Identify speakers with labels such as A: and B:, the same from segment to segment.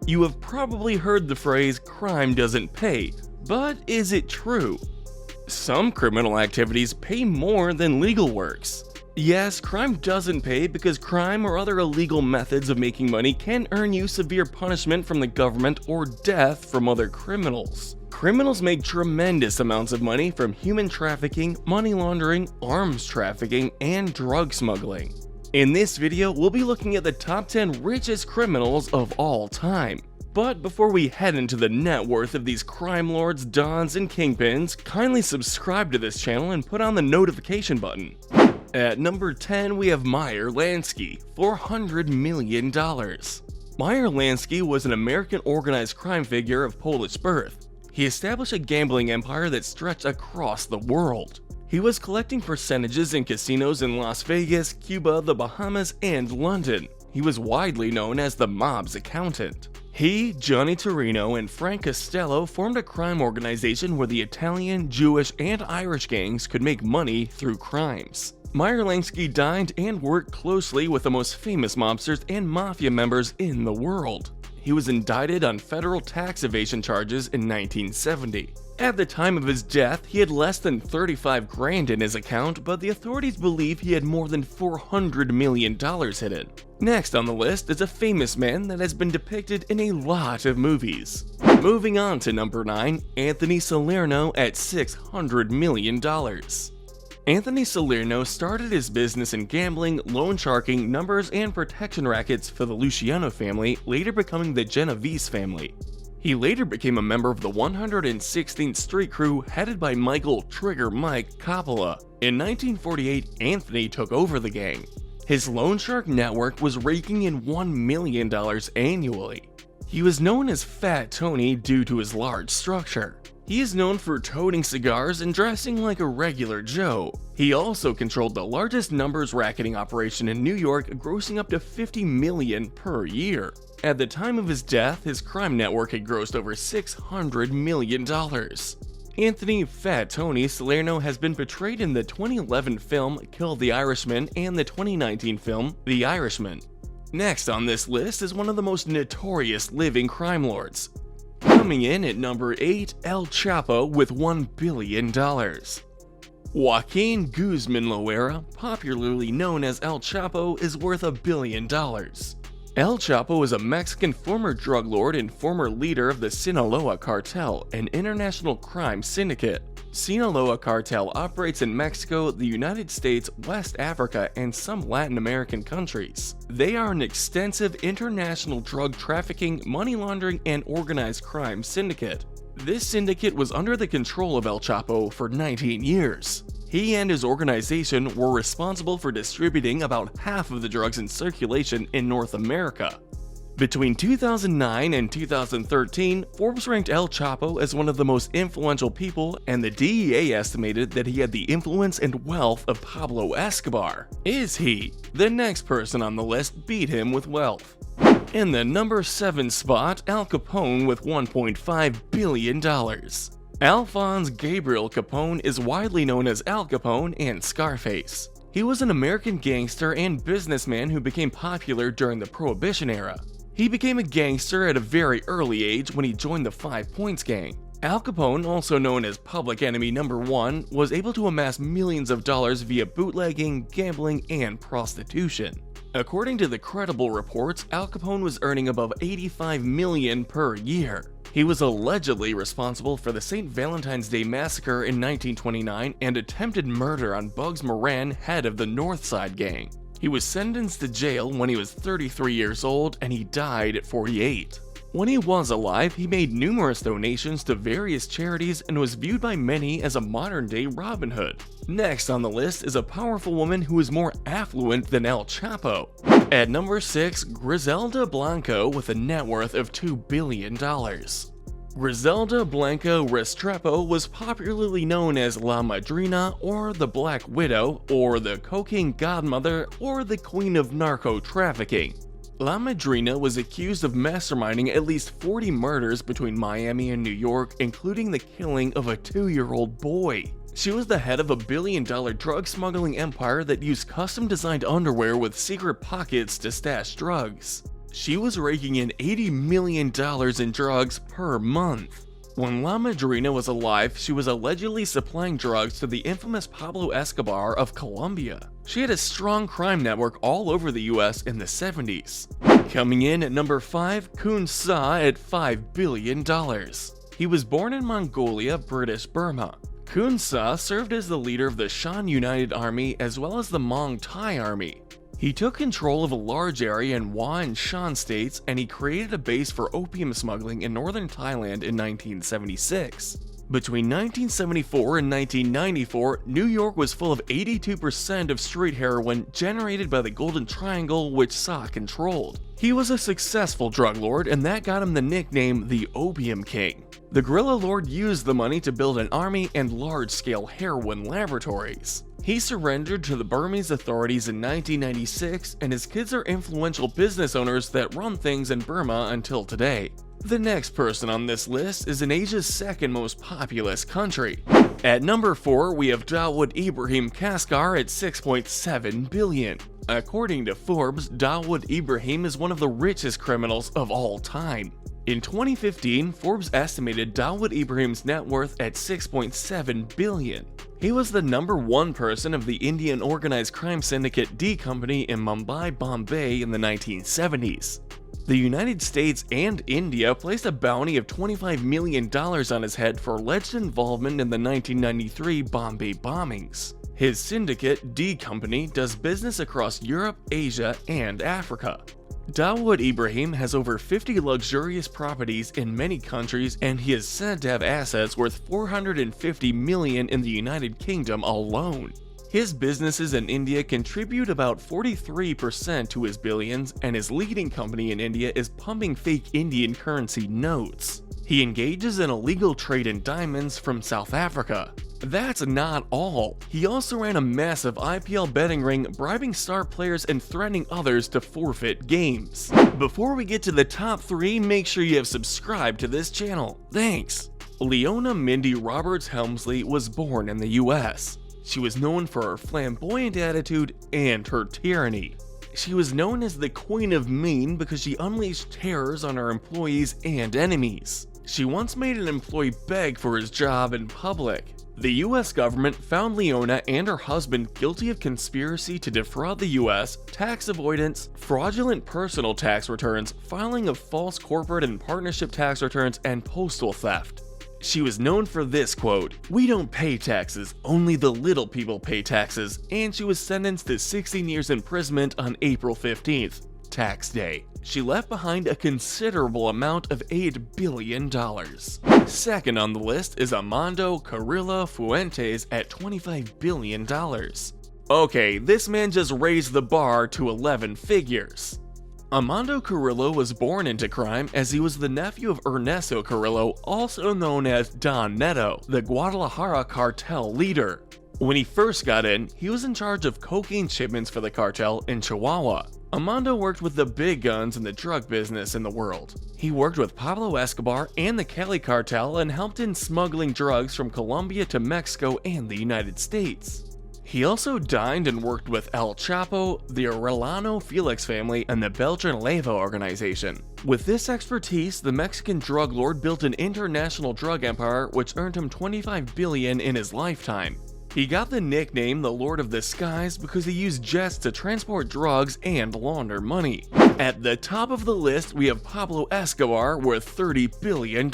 A: You have probably heard the phrase crime doesn't pay, but is it true? Some criminal activities pay more than legal works. Yes, crime doesn't pay because crime or other illegal methods of making money can earn you severe punishment from the government or death from other criminals. Criminals make tremendous amounts of money from human trafficking, money laundering, arms trafficking, and drug smuggling. In this video, we'll be looking at the top 10 richest criminals of all time. But before we head into the net worth of these crime lords, dons, and kingpins, kindly subscribe to this channel and put on the notification button. At number 10, we have Meyer Lansky, $400 million. Meyer Lansky was an American organized crime figure of Polish birth. He established a gambling empire that stretched across the world. He was collecting percentages in casinos in Las Vegas, Cuba, the Bahamas, and London. He was widely known as the mob's accountant. He, Johnny Torino, and Frank Costello formed a crime organization where the Italian, Jewish, and Irish gangs could make money through crimes. Meyer Lansky dined and worked closely with the most famous mobsters and mafia members in the world. He was indicted on federal tax evasion charges in 1970. At the time of his death, he had less than 35 grand in his account, but the authorities believe he had more than $400 million hidden. Next on the list is a famous man that has been depicted in a lot of movies. Moving on to number 9, Anthony Salerno at $600 million. Anthony Salerno started his business in gambling, loan sharking, numbers, and protection rackets for the Luciano family, later becoming the Genovese family. He later became a member of the 116th Street Crew headed by Michael "Trigger Mike" Coppola. In 1948, Anthony took over the gang. His loan shark network was raking in $1 million annually. He was known as Fat Tony due to his large structure. He is known for toting cigars and dressing like a regular Joe. He also controlled the largest numbers racketing operation in New York, grossing up to $50 million per year. At the time of his death, his crime network had grossed over $600 million. Anthony "Fat Tony" Salerno has been portrayed in the 2011 film Kill the Irishman and the 2019 film The Irishman. Next on this list is one of the most notorious living crime lords. Coming in at number 8, El Chapo with $1 billion. Joaquin Guzman Loera, popularly known as El Chapo, is worth $1 billion. El Chapo is a Mexican former drug lord and former leader of the Sinaloa Cartel, an international crime syndicate. Sinaloa Cartel operates in Mexico, the United States, West Africa, and some Latin American countries. They are an extensive international drug trafficking, money laundering, and organized crime syndicate. This syndicate was under the control of El Chapo for 19 years. He and his organization were responsible for distributing about half of the drugs in circulation in North America. Between 2009 and 2013, Forbes ranked El Chapo as one of the most influential people, and the DEA estimated that he had the influence and wealth of Pablo Escobar. Is he? The next person on the list beat him with wealth. In the number 7 spot, Al Capone with $1.5 billion. Alphonse Gabriel Capone is widely known as Al Capone and Scarface. He was an American gangster and businessman who became popular during the Prohibition era. He became a gangster at a very early age when he joined the 5 Points Gang. Al Capone, also known as Public Enemy No. 1, was able to amass millions of dollars via bootlegging, gambling, and prostitution. According to the credible reports, Al Capone was earning above $85 million per year. He was allegedly responsible for the St. Valentine's Day Massacre in 1929 and attempted murder on Bugs Moran, head of the North Side Gang. He was sentenced to jail when he was 33 years old, and he died at 48. When he was alive, he made numerous donations to various charities and was viewed by many as a modern-day Robin Hood. Next on the list is a powerful woman who is more affluent than El Chapo. At number 6, Griselda Blanco with a net worth of $2 billion. Griselda Blanco Restrepo was popularly known as La Madrina, or the Black Widow, or the Cocaine Godmother, or the Queen of Narco Trafficking. La Madrina was accused of masterminding at least 40 murders between Miami and New York, including the killing of a 2-year-old boy. She was the head of a $1 billion drug smuggling empire that used custom-designed underwear with secret pockets to stash drugs. She was raking in $80 million in drugs per month. When La Madrina was alive, she was allegedly supplying drugs to the infamous Pablo Escobar of Colombia. She had a strong crime network all over the US in the 70s. Coming in at number 5, Kun Sa at $5 billion. He was born in Mongolia, British Burma. Kun Sa served as the leader of the Shan United Army as well as the Mong Thai Army. He took control of a large area in Wa and Shan states, and he created a base for opium smuggling in northern Thailand in 1976. Between 1974 and 1994, New York was full of 82% of street heroin generated by the Golden Triangle, which Sa controlled. He was a successful drug lord, and that got him the nickname the Opium King. The guerrilla lord used the money to build an army and large-scale heroin laboratories. He surrendered to the Burmese authorities in 1996, and his kids are influential business owners that run things in Burma until today. The next person on this list is in Asia's second most populous country. At number 4, we have Dawood Ibrahim Kaskar at $6.7 billion. According to Forbes, Dawood Ibrahim is one of the richest criminals of all time. In 2015, Forbes estimated Dawood Ibrahim's net worth at $6.7 billion. He was the number 1 person of the Indian organized crime syndicate D Company in Mumbai, Bombay in the 1970s. The United States and India placed a bounty of $25 million on his head for alleged involvement in the 1993 Bombay bombings. His syndicate, D Company, does business across Europe, Asia, and Africa. Dawood Ibrahim has over 50 luxurious properties in many countries, and he is said to have assets worth $450 million in the United Kingdom alone. His businesses in India contribute about 43% to his billions, and his leading company in India is pumping fake Indian currency notes. He engages in illegal trade in diamonds from South Africa. That's not all. He also ran a massive IPL betting ring, bribing star players and threatening others to forfeit games. Before we get to the top 3, make sure you have subscribed to this channel. Thanks! Leona Mindy Roberts Helmsley was born in the US. She was known for her flamboyant attitude and her tyranny. She was known as the Queen of Mean because she unleashed terrors on her employees and enemies. She once made an employee beg for his job in public. The US government found Leona and her husband guilty of conspiracy to defraud the US, tax avoidance, fraudulent personal tax returns, filing of false corporate and partnership tax returns, and postal theft. She was known for this quote, "We don't pay taxes, only the little people pay taxes," and she was sentenced to 16 years imprisonment on April 15th, tax day. She left behind a considerable amount of $8 billion. Second on the list is Armando Carrillo Fuentes at $25 billion. Okay, this man just raised the bar to 11 figures. Armando Carrillo was born into crime as he was the nephew of Ernesto Carrillo, also known as Don Neto, the Guadalajara cartel leader. When he first got in, he was in charge of cocaine shipments for the cartel in Chihuahua. Armando worked with the big guns in the drug business in the world. He worked with Pablo Escobar and the Cali cartel and helped in smuggling drugs from Colombia to Mexico and the United States. He also dined and worked with El Chapo, the Arellano Felix family, and the Beltran Leyva organization. With this expertise, the Mexican drug lord built an international drug empire which earned him $25 billion in his lifetime. He got the nickname the Lord of the Skies because he used jets to transport drugs and launder money. At the top of the list, we have Pablo Escobar worth $30 billion.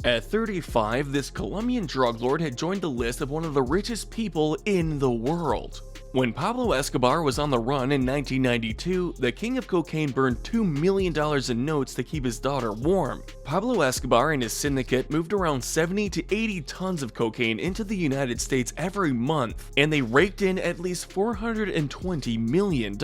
A: At 35, this Colombian drug lord had joined the list of one of the richest people in the world. When Pablo Escobar was on the run in 1992, the king of cocaine burned $2 million in notes to keep his daughter warm. Pablo Escobar and his syndicate moved around 70 to 80 tons of cocaine into the United States every month, and they raked in at least $420 million.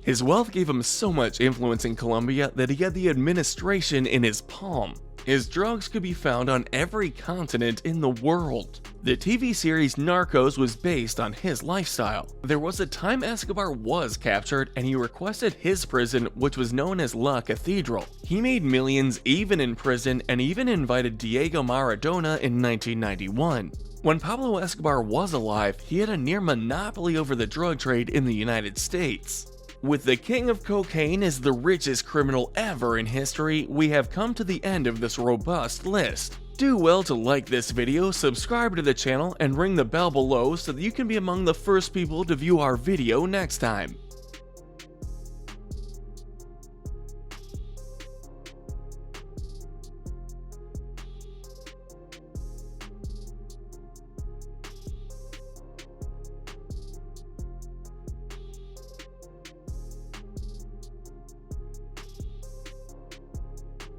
A: His wealth gave him so much influence in Colombia that he had the administration in his palm. His drugs could be found on every continent in the world. The TV series Narcos was based on his lifestyle. There was a time Escobar was captured and he requested his prison, which was known as La Cathedral. He made millions even in prison and even invited Diego Maradona in 1991. When Pablo Escobar was alive, he had a near monopoly over the drug trade in the United States. With the king of cocaine as the richest criminal ever in history, we have come to the end of this robust list. Do well to like this video, subscribe to the channel, and ring the bell below so that you can be among the first people to view our video next time.